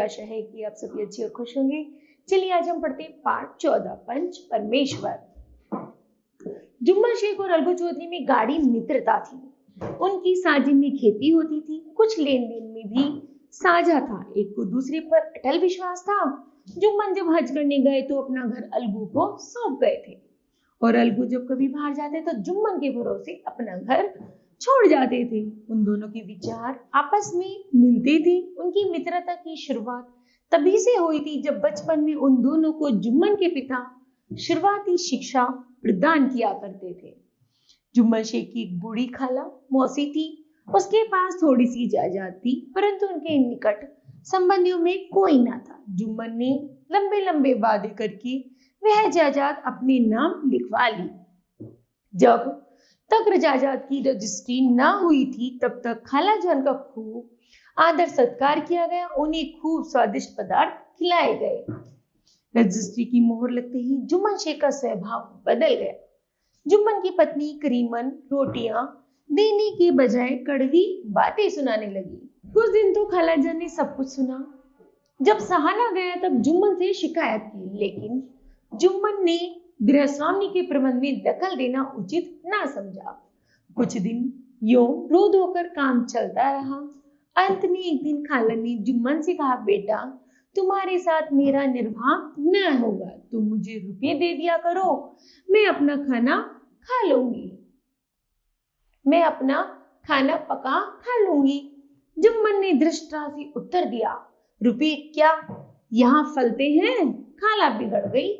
आशा है कि आप सभी अच्छे और खुश होंगे। चलिए आज हम पढ़ते हैं पाठ 14 पंच परमेश्वर। जुम्मन शेख और अलगू चौधरी में गाढ़ी मित्रता थी। उनकी साजिश में खेती होती थी, कुछ लेन देन में भी साझा था। एक को दूसरे पर अटल विश्वास था। जुम्मन जब हज करने गए तो अपना घर अलगू को सौंप गए थे और अलगू जब कभी बाहर जाते तो जुम्मन के भरोसे अपना घर छोड़ जाते थे। उन दोनों के विचार आपस में मिलते थे। उनकी मित्रता की शुरुआत तभी से हुई थी जब बचपन में उन दोनों को जुम्मन के पिता शुरुआती शिक्षा प्रदान किया करते थे। जुम्मन शेख की एक बूढ़ी खाला मौसी थी। उसके पास थोड़ी सी जायदाद थी, परंतु उनके निकट संबंधियों में कोई ना था। जुम्मन ने लंबे लंबे वादे करके वह जायदाद अपने नाम लिखवा ली। जब तक जायदाद की रजिस्ट्री ना हुई थी तब तक खाला जान का खूब आदर सत्कार किया गया। उन्हें खूब स्वादिष्ट पदार्थ खिलाए गए। रजिस्ट्री की मोहर लगते ही जुम्मन शेख का स्वभाव बदल गया। जुम्मन की पत्नी करीमन रोटियां देने के बजाय कड़वी बातें सुनाने लगी। कुछ दिन तो खाला जान ने सब कुछ सुना। जब सहा ना गया तब जुम्मन से शिकायत की, लेकिन जुम्मन ने गृह स्वामी के प्रबंध में दखल देना उचित ना समझा। कुछ दिन यूं रो धोकर काम चलता रहा। अंत में एक दिन खाला ने जुम्मन से कहा, बेटा तुम्हारे साथ मेरा निर्वाह न होगा, तुम मुझे रुपये दे दिया करो, मैं अपना खाना खा लूंगी, मैं अपना खाना पका खा लूंगी। जुम्मन ने दृष्टा से उत्तर दिया, रुपये क्या यहाँ फलते हैं? खाला बिगड़ गई।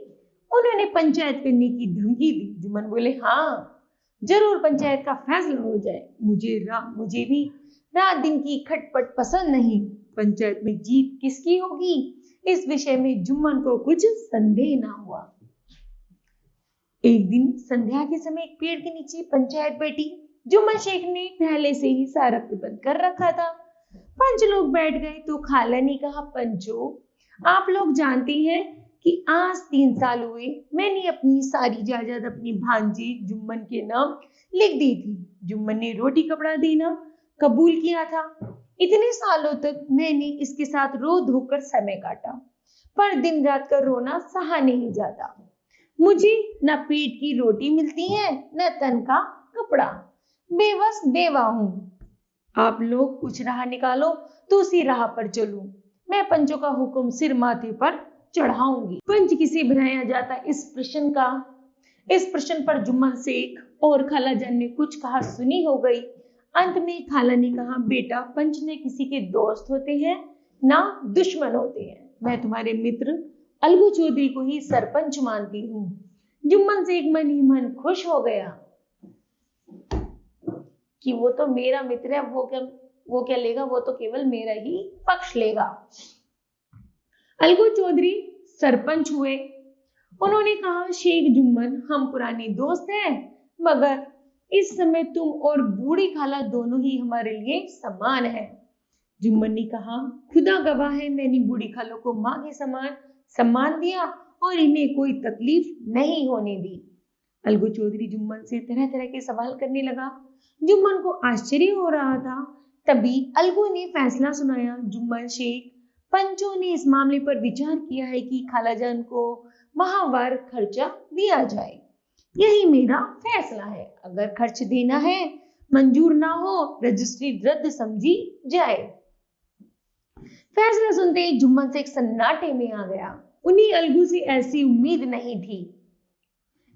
उन्होंने पंचायत करने की धमकी दी। जुम्मन बोले, हाँ जरूर पंचायत का फैसला हो जाए। मुझे भी रात दिन की खटपट पसंद नहीं। पंचायत में जीत किसकी होगी, इस विषय में जुम्मन को कुछ संदेह ना हुआ। एक दिन संध्या के समय एक पेड़ के नीचे पंचायत बैठी। जुम्मन शेख ने पहले से ही सारा प्रबंध कर रखा था। पंच लोग बैठ गए तो खाला ने कहा, पंचो आप लोग जानते हैं कि आज 3 साल हुए मैंने अपनी सारी जायदाद अपनी भांजे जुम्मन के नाम लिख दी थी। जुम्मन ने रोटी कपड़ा देना कबूल किया था। इतने सालों तक मैंने इसके साथ रो धोकर समय काटा, पर दिन रात का रोना सहा नहीं जाता। मुझे न पेट की रोटी मिलती है न तन का कपड़ा, बेबस बेवा हूं। आप लोग कुछ राह निकालो तो उसी राह पर चलूं। मैं पंचों का हुक्म सिर माथे पर चढ़ाऊंगी। पंच किसे बनाया जाता इस प्रश्न पर जुम्मन शेख और खाला जान ने कुछ कहा सुनी हो गई। अंत में खाला ने कहा, बेटा पंच ने किसी के दोस्त होते हैं ना दुश्मन होते हैं। मैं तुम्हारे मित्र अलगू चौधरी को ही सरपंच मानती हूँ। जुम्मन शेख मन ही मन खुश हो गया कि वो तो मेरा मित्र है, वो क्या लेगा, वो तो केवल मेरा ही पक्ष लेगा। अलगू चौधरी सरपंच हुए। उन्होंने कहा, शेख जुम्मन हम पुराने दोस्त हैं, मगर इस समय तुम और बूढ़ी खाला दोनों ही हमारे लिए समान हैं। जुम्मन ने कहा, खुदा गवाह है मैंने बूढ़ी खालों को मां के समान सम्मान दिया और इन्हें कोई तकलीफ नहीं होने दी। अलगू चौधरी जुम्मन से तरह तरह के सवाल करने लगा। जुम्मन को आश्चर्य हो रहा था। तभी अलगू ने फैसला सुनाया, जुम्मन शेख पंचों ने इस मामले पर विचार किया है कि खालाजान को माहवार खर्चा दिया जाए। यही मेरा फैसला है। अगर खर्च देना है मंजूर ना हो रजिस्ट्री रद्द समझी जाए। फैसला सुनते ही जुम्मन शेख सन्नाटे में आ गया। उन्हें अलगू से ऐसी उम्मीद नहीं थी।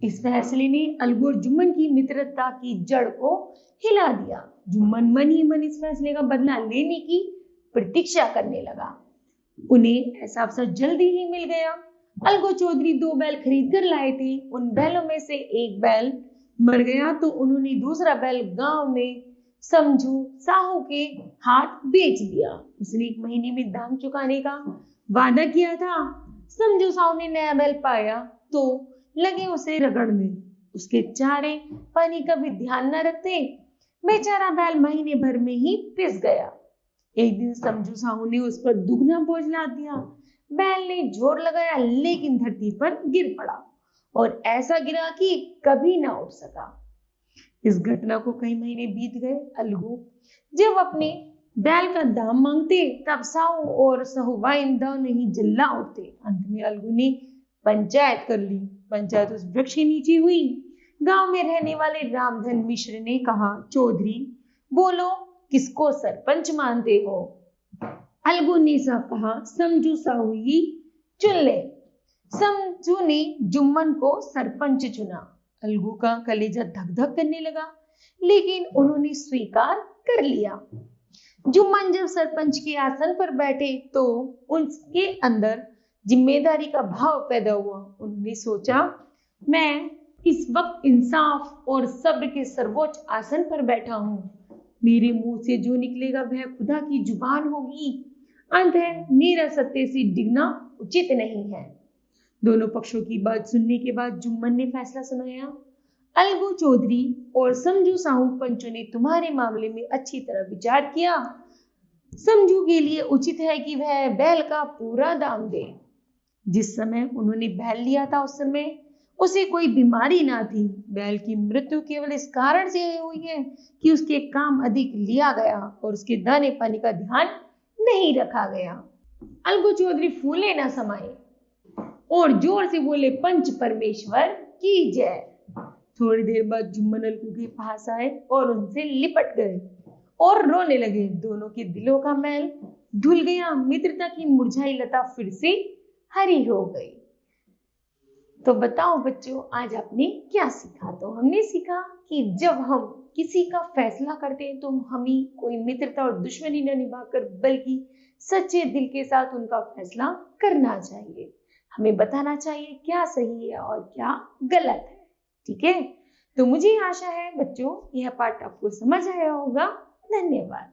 इस फैसले ने अलगू और जुम्मन की मित्रता की जड़ को हिला दिया। जुम्मन मन ही मन इस फैसले का बदला लेने की प्रतीक्षा करने लगा। उन्हें ऐसा अवसर जल्दी ही मिल गया। अलगू चौधरी 2 बैल खरीद कर लाए थे। उन बैलों में से एक बैल मर गया तो उन्होंने दूसरा बैल गांव में समझू साहू के हाथ बेच दिया। उसने 1 महीने में दाम चुकाने का वादा किया था। समझू साहू ने नया बैल पाया तो लगे उसे रगड़ने। उसके चारे पानी का भी ध्यान न रखते। बेचारा बैल महीने भर में ही पिस गया। एक दिन समझू साहू ने उस पर दुगना बोझ लाद दिया। बैल ने जोर लगाया लेकिन धरती पर गिर पड़ा और ऐसा गिरा कि कभी ना उठ सका। इस घटना को कई महीने बीत गए। अलगू जब अपने बैल का दाम मांगते, तब साहू और साहूबाइन दोनों ही जल्ला उठते। अंत में अलगू ने पंचायत कर ली। पंचायत उस वृक्ष के नीचे हुई। गांव में रहने वाले रामधन मिश्र ने कहा, चौधरी बोलो, किसको सरपंच मानते हो? अलगू ने सा कहा, समझू साहू ही चुन ले। समझू ने जुम्मन को सरपंच चुना। अलगू का कलेजा धक धक करने लगा, लेकिन उन्होंने स्वीकार कर लिया। जुम्मन जब सरपंच के आसन पर बैठे तो उनके अंदर जिम्मेदारी का भाव पैदा हुआ। उन्होंने सोचा, मैं इस वक्त इंसाफ और सब्र के सर्वोच्च आसन पर बैठा हूँ। मेरे मुंह से जो निकलेगा वह खुदा की जुबान होगी। अंततः मेरा सत्य से डिगना उचित नहीं है। दोनों पक्षों की बात सुनने के बाद जुम्मन ने फैसला सुनाया, अलगू चौधरी और समझू साहू पंचों ने तुम्हारे मामले में अच्छी तरह विचार किया। समझू के लिए उचित है कि वह बैल का पूरा दाम दे। जिस समय उन्होंने बैल लिया था उस समय उसे कोई बीमारी ना थी। बैल की मृत्यु केवल इस कारण से हुई है कि उसके काम अधिक लिया गया और उसके दाने पानी का ध्यान नहीं रखा गया। अलगू चौधरी फूले ना समाये और जोर से बोले, पंच परमेश्वर की जय। थोड़ी देर बाद जुम्मन अलगू के पास आए और उनसे लिपट गए और रोने लगे। दोनों के दिलों का मैल धुल गया। मित्रता की मुरझाई लता फिर से हरी हो गई। तो बताओ बच्चों, आज आपने क्या सीखा? तो हमने सीखा कि जब हम किसी का फैसला करते हैं तो हमें कोई मित्रता और दुश्मनी न निभाकर बल्कि सच्चे दिल के साथ उनका फैसला करना चाहिए। हमें बताना चाहिए क्या सही है और क्या गलत है। ठीक है, तो मुझे आशा है बच्चों यह पाठ आपको समझ आया होगा। धन्यवाद।